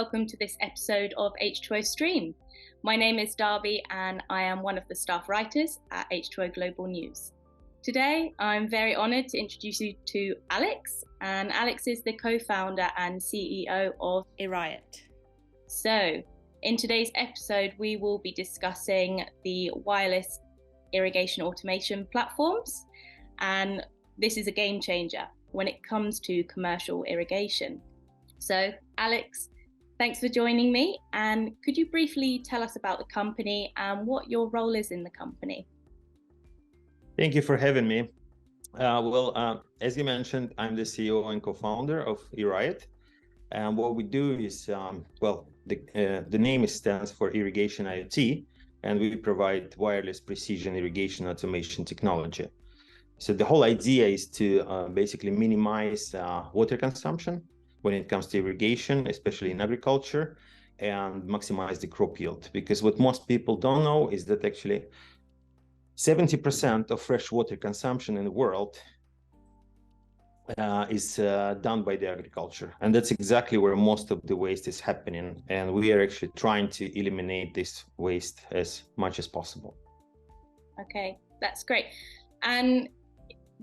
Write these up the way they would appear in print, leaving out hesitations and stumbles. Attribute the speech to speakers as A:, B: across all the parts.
A: welcome to this episode of H2O Stream. My name is Darby and I am one of the staff writers at H2O Global News. Today, I'm very honoured to introduce you to Alex, and Alex is the co-founder and CEO of
B: IRRIOT.
A: So, in today's episode, we will be discussing the wireless irrigation automation platforms, and this is a game changer when it comes to commercial irrigation. So, Alex, thanks for joining me, and could you briefly tell us about the company and what your role is in the company?
C: Thank you for having me. As you mentioned, I'm the CEO and co-founder of IRRIOT. And what we do is, the name stands for Irrigation IoT, and we provide wireless precision irrigation automation technology. So the whole idea is to basically minimize water consumption when it comes to irrigation, especially in agriculture, and maximize the crop yield. Because what most people don't know is that actually 70% of fresh water consumption in the world is done by the agriculture. And that's exactly where most of the waste is happening. And we are actually trying to eliminate this waste as much as possible.
A: Okay, that's great. And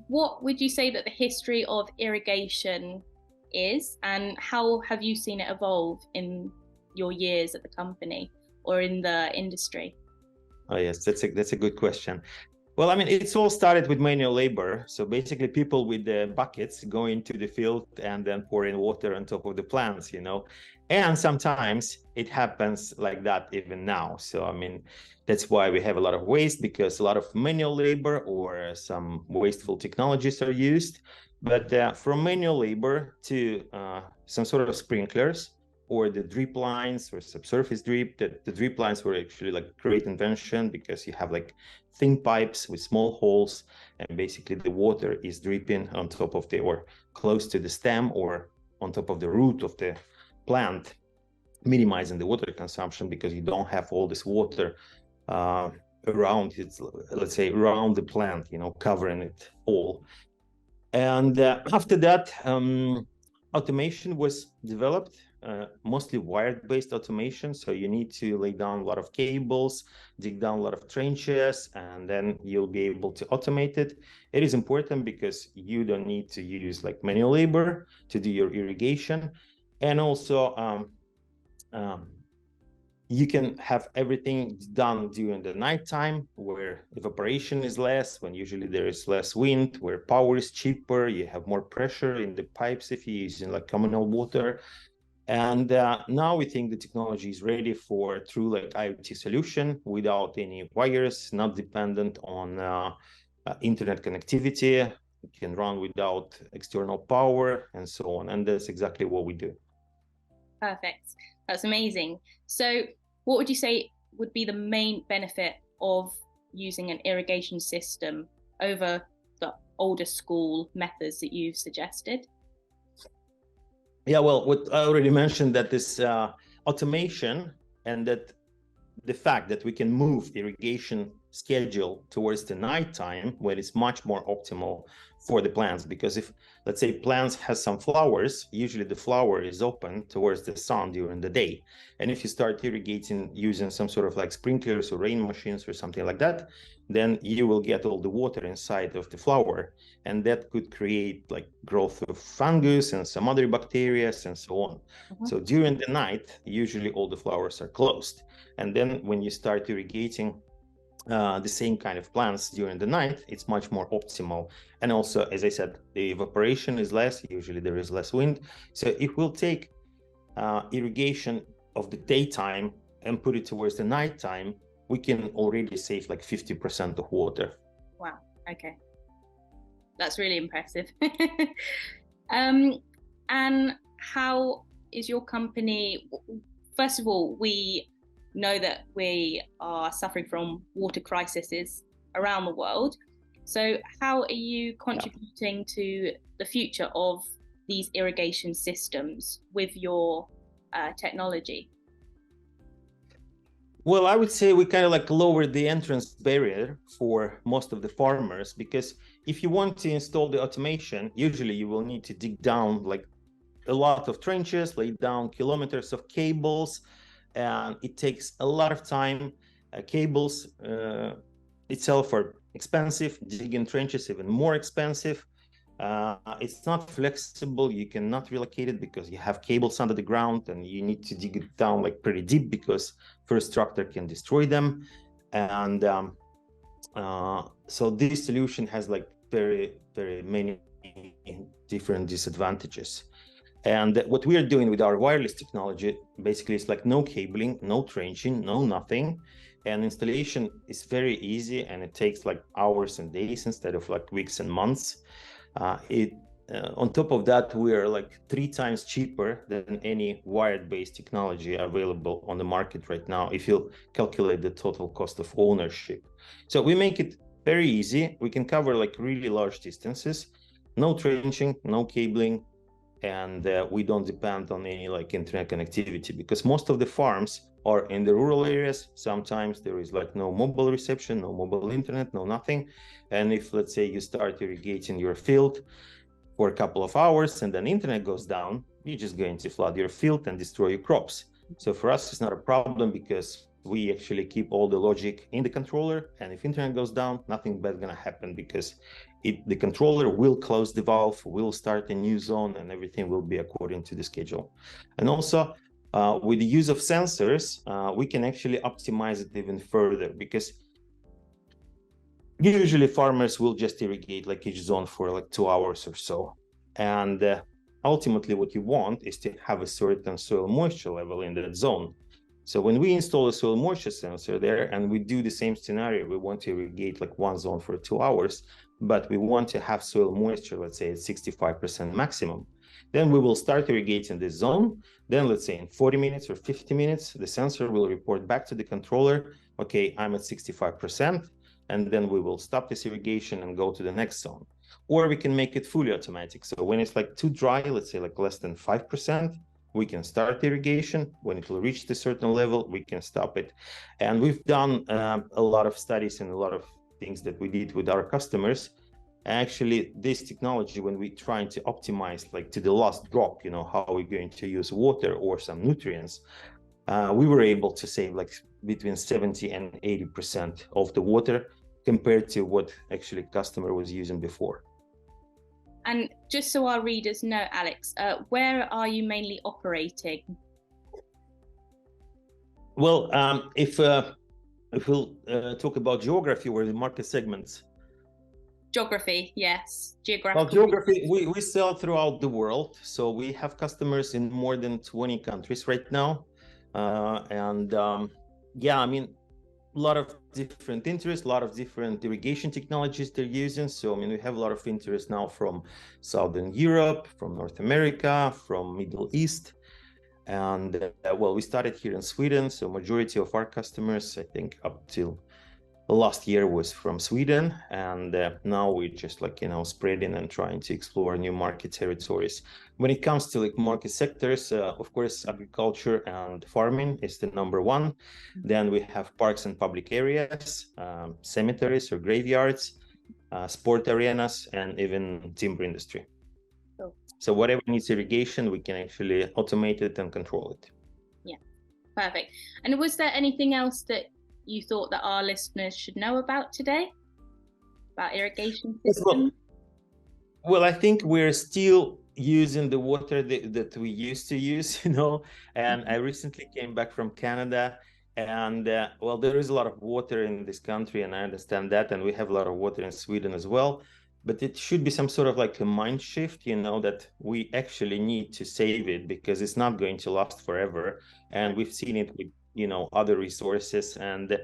A: what would you say that the history of irrigation is, and how have you seen it evolve in your years at the company or in the industry?
C: Oh, yes, that's a good question. Well, I mean, it's all started with manual labor. So basically people with the buckets going to the field and then pouring water on top of the plants, and sometimes it happens like that even now. So, I mean, that's why we have a lot of waste, because a lot of manual labor or some wasteful technologies are used. But from manual labor to some sort of sprinklers, or the drip lines or subsurface drip. The drip lines were actually like a great invention, because you have like thin pipes with small holes, and basically the water is dripping on top of or close to the stem or on top of the root of the plant, minimizing the water consumption, because you don't have all this water around it, let's say around the plant, covering it all. And after that, automation was developed, mostly wired-based automation. So you need to lay down a lot of cables, dig down a lot of trenches, and then you'll be able to automate it. It is important because you don't need to use like manual labor to do your irrigation. And also, you can have everything done during the nighttime, where evaporation is less, when usually there is less wind, where power is cheaper, you have more pressure in the pipes if you're using like communal water. And now we think the technology is ready for a true like IoT solution without any wires, not dependent on internet connectivity. It can run without external power and so on. And that's exactly what we do.
A: Perfect. That's amazing. So what would you say would be the main benefit of using an irrigation system over the older school methods that you've suggested?
C: Yeah, well, what I already mentioned, that this automation, and that the fact that we can move irrigation schedule towards the nighttime, when it's much more optimal for the plants. Because if, let's say, plants has some flowers, usually the flower is open towards the sun during the day. And if you start irrigating using some sort of like sprinklers or rain machines or something like that, then you will get all the water inside of the flower, and that could create like growth of fungus and some other bacteria and so on. So during the night, usually all the flowers are closed. And then when you start irrigating the same kind of plants during the night, it's much more optimal. And also, as I said, the evaporation is less, usually there is less wind. So if we'll take irrigation of the daytime and put it towards the nighttime, we can already save like 50% of water.
A: Wow, okay. That's really impressive. And how is your company? First of all, we know that we are suffering from water crises around the world. So how are you contributing to the future of these irrigation systems with your technology?
C: Well, I would say we kind of like lowered the entrance barrier for most of the farmers, because if you want to install the automation, usually you will need to dig down like a lot of trenches, lay down kilometers of cables, and it takes a lot of time. Cables itself are expensive, digging trenches even more expensive. It's not flexible. You cannot relocate it because you have cables under the ground and you need to dig it down like pretty deep because first tractor can destroy them. And so this solution has like very many different disadvantages. And what we are doing with our wireless technology basically is like no cabling, no trenching, no nothing. And installation is very easy, and it takes like hours and days instead of like weeks and months. On top of that, we are like 3 times cheaper than any wired-based technology available on the market right now, if you calculate the total cost of ownership. So we make it very easy. We can cover like really large distances, no trenching, no cabling, and we don't depend on any like internet connectivity, because most of the farms are in the rural areas. Sometimes there is like no mobile reception, no mobile internet, no nothing. And if, let's say, you start irrigating your field for a couple of hours and then internet goes down, you're just going to flood your field and destroy your crops. So for us, it's not a problem because we actually keep all the logic in the controller, and if internet goes down, nothing bad gonna happen, because the controller will close the valve, will start a new zone, and everything will be according to the schedule. And also, with the use of sensors, we can actually optimize it even further, because usually farmers will just irrigate like each zone for like 2 hours or so. And ultimately what you want is to have a certain soil moisture level in that zone. So when we install a soil moisture sensor there and we do the same scenario, we want to irrigate like one zone for 2 hours, but we want to have soil moisture, let's say at 65% maximum. Then we will start irrigating this zone. Then let's say in 40 minutes or 50 minutes, the sensor will report back to the controller, okay, I'm at 65%, and then we will stop this irrigation and go to the next zone. Or we can make it fully automatic. So when it's like too dry, let's say like less than 5%, we can start irrigation. When it will reach a certain level, we can stop it. And we've done a lot of studies and a lot of things that we did with our customers. Actually, this technology, when we trying to optimize like to the last drop, you know, how we're going to use water or some nutrients, we were able to save like between 70 and 80% of the water compared to what actually customer was using before.
A: And just so our readers know, Alex, where are you mainly operating?
C: Well, if we'll talk about geography or the market segments.
A: Geography, yes. Geographical.
C: Well, geography, we sell throughout the world. So we have customers in more than 20 countries right now. Yeah, I mean, a lot of different interests, a lot of different irrigation technologies they're using. So, I mean, we have a lot of interest now from Southern Europe, from North America, from Middle East. And well, we started here in Sweden. So majority of our customers, I think up till last year, was from Sweden. And now we're just like, you know, spreading and trying to explore new market territories. When it comes to like market sectors, of course, agriculture and farming is the #1. Then we have parks and public areas, cemeteries or graveyards, sport arenas, and even timber industry.
A: Cool.
C: So whatever needs irrigation, we can actually automate it and control it.
A: Yeah, perfect. And was there anything else that you thought that our listeners should know about today, about irrigation systems?
C: Well, I think we're still using the water that we used to use, you know, and I recently came back from Canada, and well, there is a lot of water in this country, and I understand that, and we have a lot of water in Sweden as well, but it should be some sort of like a mind shift, you know, that we actually need to save it because it's not going to last forever, and we've seen it with, you know, other resources, and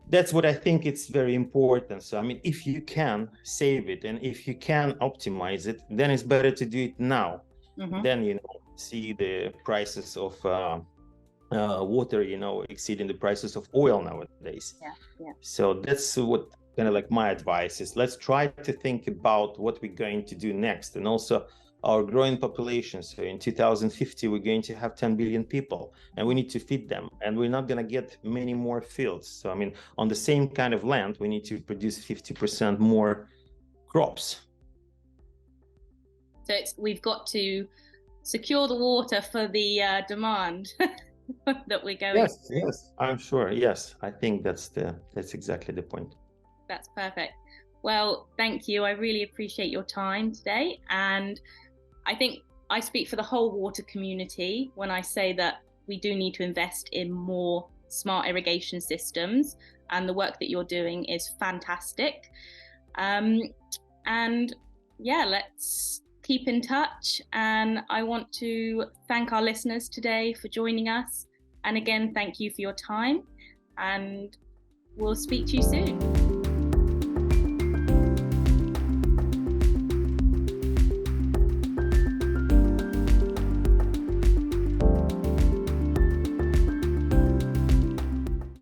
C: that's what I think it's very important. So, I mean, if you can save it and if you can optimize it, then it's better to do it now. Then, you know, see the prices of water, you know, exceeding the prices of oil nowadays.
A: Yeah.
C: So that's what kind of like my advice is. Let's try to think about what we're going to do next, and also our growing population. So in 2050, we're going to have 10 billion people, and we need to feed them, and we're not going to get many more fields. So, I mean, on the same kind of land, we need to produce 50% more crops.
A: So we've got to secure the water for the demand that we're going.
C: Yes, I'm sure. Yes, I think that's exactly the point.
A: That's perfect. Well, thank you. I really appreciate your time today. And I think I speak for the whole water community when I say that we do need to invest in more smart irrigation systems, and the work that you're doing is fantastic. And yeah, let's keep in touch. And I want to thank our listeners today for joining us. And again, thank you for your time, and we'll speak to you soon.